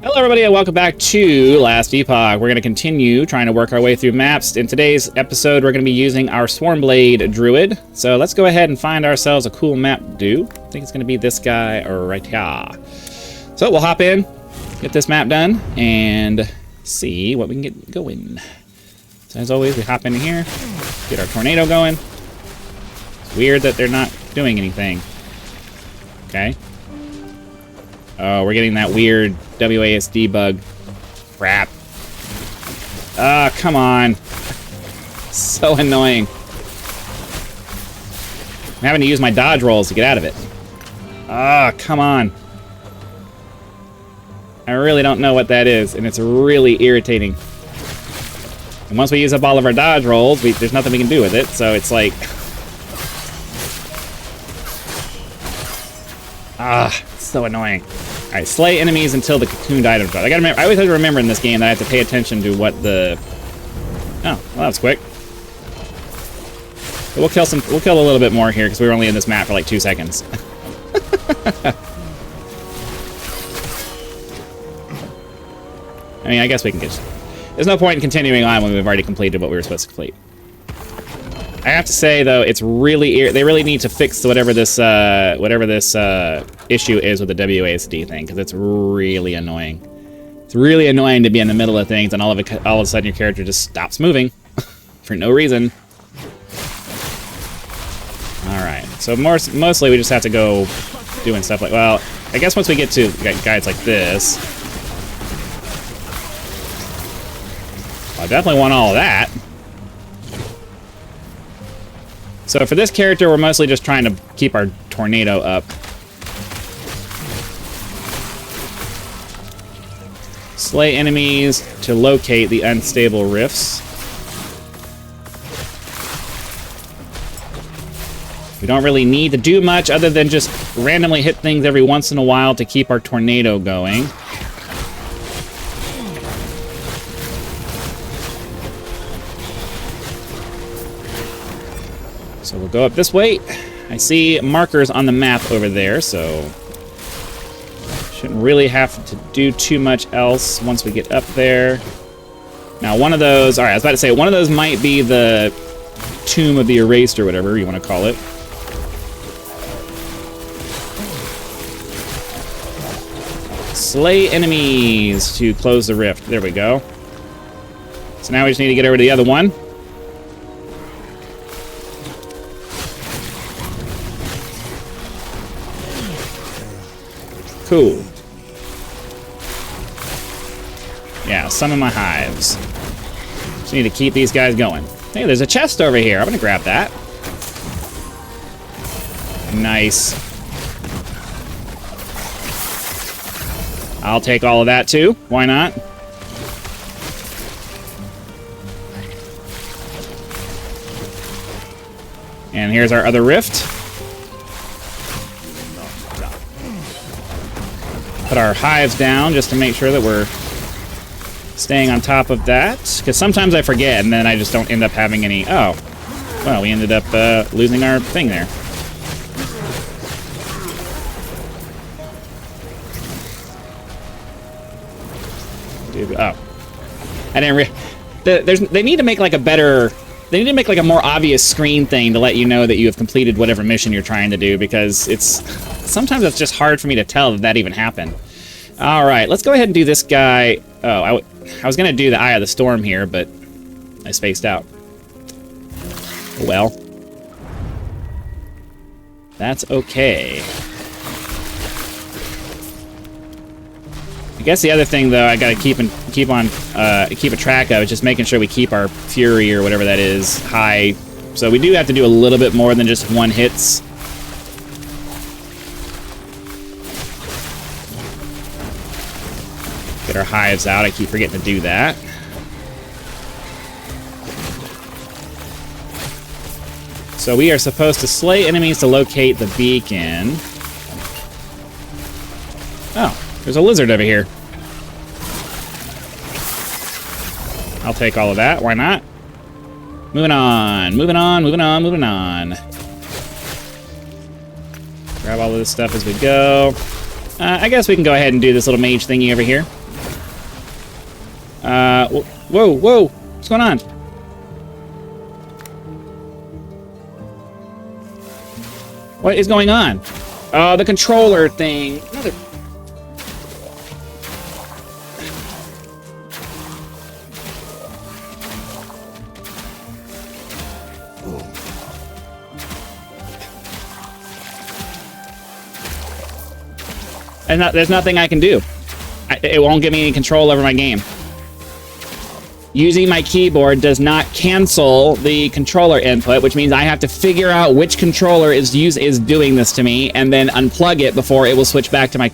Hello everybody and welcome back to Last Epoch. We're going to continue trying to work our way through maps. In today's episode, we're going to be using our Swarmblade Druid. So let's go ahead and find ourselves a cool map to do. I think it's going to be this guy right here. So we'll hop in, get this map done, and see what we can get going. So as always, we hop into here, get our tornado going. It's weird that they're not doing anything. Okay. Oh, we're getting that weird WASD bug. Crap. Ah, come on. So annoying. I'm having to use my dodge rolls to get out of it. Ah, come on. I really don't know what that is, and it's really irritating. And once we use up all of our dodge rolls, there's nothing we can do with it, so it's like... Ah, it's so annoying. Alright, slay enemies until the cocooned item drops. I always have to remember in this game that I have to pay attention to what the... Oh, well, that was quick. But we'll kill a little bit more here, because we were only in this map for like 2 seconds. I mean, I guess we can get... There's no point in continuing on when we've already completed what we were supposed to complete. I have to say, though, it's really... They really need to fix whatever this issue is with the WASD thing, because it's really annoying. It's really annoying to be in the middle of things and all of a sudden your character just stops moving for no reason. Alright, so mostly we just have to go doing stuff like... Well, I guess once we get to guys like this... I definitely want all of that. So for this character, we're mostly just trying to keep our tornado up. Slay enemies to locate the unstable rifts. We don't really need to do much other than just randomly hit things every once in a while to keep our tornado going. So we'll go up this way. I see markers on the map over there, so shouldn't really have to do too much else once we get up there. Now, one of those... Alright, I was about to say, one of those might be the Tomb of the Erased, or whatever you want to call it. Slay enemies to close the rift. There we go. So now we just need to get over to the other one. Cool. Yeah, summon my hives. Just need to keep these guys going. Hey, there's a chest over here. I'm gonna grab that. Nice. I'll take all of that too. Why not? And here's our other rift. Put our hives down just to make sure that we're staying on top of that. Because sometimes I forget, and then I just don't end up having any... Oh. Well, we ended up losing our thing there. Oh. I didn't they need to make like a better... They need to make like a more obvious screen thing to let you know that you have completed whatever mission you're trying to do, because it's... Sometimes it's just hard for me to tell that even happened. Alright, let's go ahead and do this guy. Oh, I was going to do the Eye of the Storm here, but I spaced out. Well. That's okay. I guess the other thing, though, I got to keep a track of is just making sure we keep our Fury, or whatever that is, high. So we do have to do a little bit more than just one hits. Get our hives out. I keep forgetting to do that. So we are supposed to slay enemies to locate the beacon. Oh, there's a lizard over here. I'll take all of that. Why not? Moving on. Moving on. Moving on. Moving on. Grab all of this stuff as we go. I guess we can go ahead and do this little mage thingy over here. Whoa, whoa. What's going on? What is going on? Oh, the controller thing. Another... And there's nothing I can do. It won't give me any control over my game. Using my keyboard does not cancel the controller input, which means I have to figure out which controller is doing this to me, and then unplug it before it will switch back to my.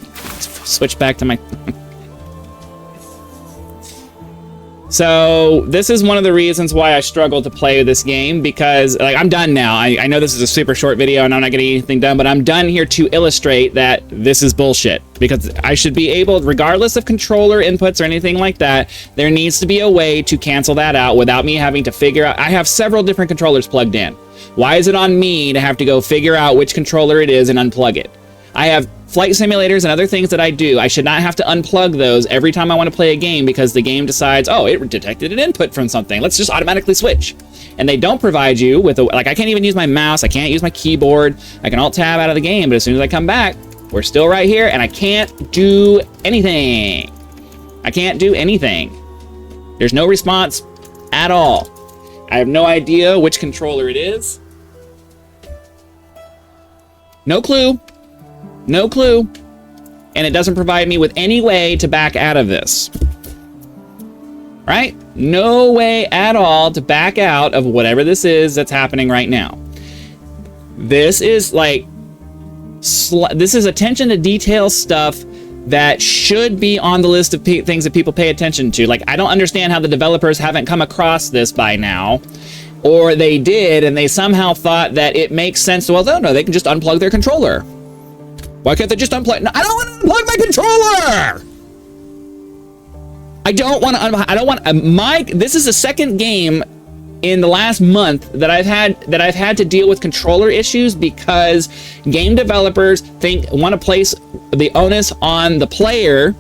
So this is one of the reasons why I struggle to play this game, because like I'm done now. I know this is a super short video and I'm not getting anything done, but I'm done here to illustrate that this is bullshit. Because I should be able, regardless of controller inputs or anything like that, there needs to be a way to cancel that out without me having to figure out. I have several different controllers plugged in. Why is it on me to have to go figure out which controller it is and unplug it? I have flight simulators and other things that I do. I should not have to unplug those every time I want to play a game because the game decides, oh, it detected an input from something. Let's just automatically switch. And they don't provide you with like I can't even use my mouse. I can't use my keyboard. I can Alt-Tab out of the game, but as soon as I come back, we're still right here and I can't do anything. I can't do anything. There's no response at all. I have no idea which controller it is. No clue. No clue. And it doesn't provide me with any way to back out of this. Right? No way at all to back out of whatever this is that's happening right now. This is like... this is attention to detail stuff that should be on the list of things that people pay attention to. Like, I don't understand how the developers haven't come across this by now. Or they did, and they somehow thought that it makes sense to, well, no, they can just unplug their controller. Why can't they just unplug? No, I don't want to unplug my controller! I don't want to, this is the second game in the last month that I've had to deal with controller issues because game developers want to place the onus on the player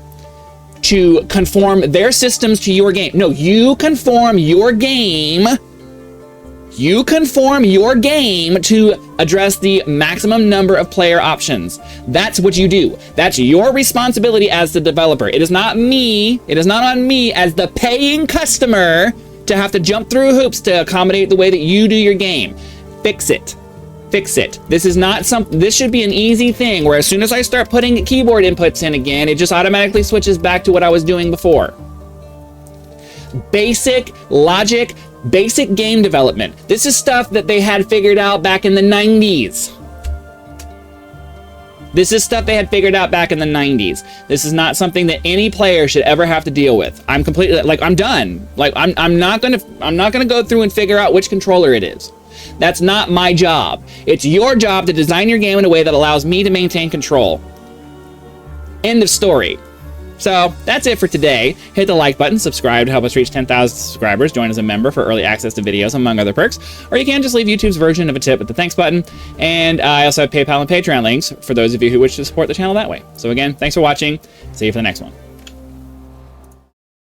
to conform their systems to your game. No, you conform your game. You conform your game to address the maximum number of player options. That's what you do. That's your responsibility as the developer. It is not me. It is not on me as the paying customer to have to jump through hoops to accommodate the way that you do your game. Fix it. Fix it. This is not something, this should be an easy thing where as soon as I start putting keyboard inputs in again, it just automatically switches back to what I was doing before. Basic logic, basic game development. This is stuff that they had figured out back in the 90s. This is stuff they had figured out back in the 90s. This is not something that any player should ever have to deal with. I'm completely, like, I'm done. Like, I'm not gonna go through and figure out which controller it is. That's not my job. It's your job to design your game in a way that allows me to maintain control. End of story. So that's it for today. Hit the like button, subscribe to help us reach 10,000 subscribers, join as a member for early access to videos, among other perks, or you can just leave YouTube's version of a tip with the thanks button. And I also have PayPal and Patreon links for those of you who wish to support the channel that way. So again, thanks for watching. See you for the next one.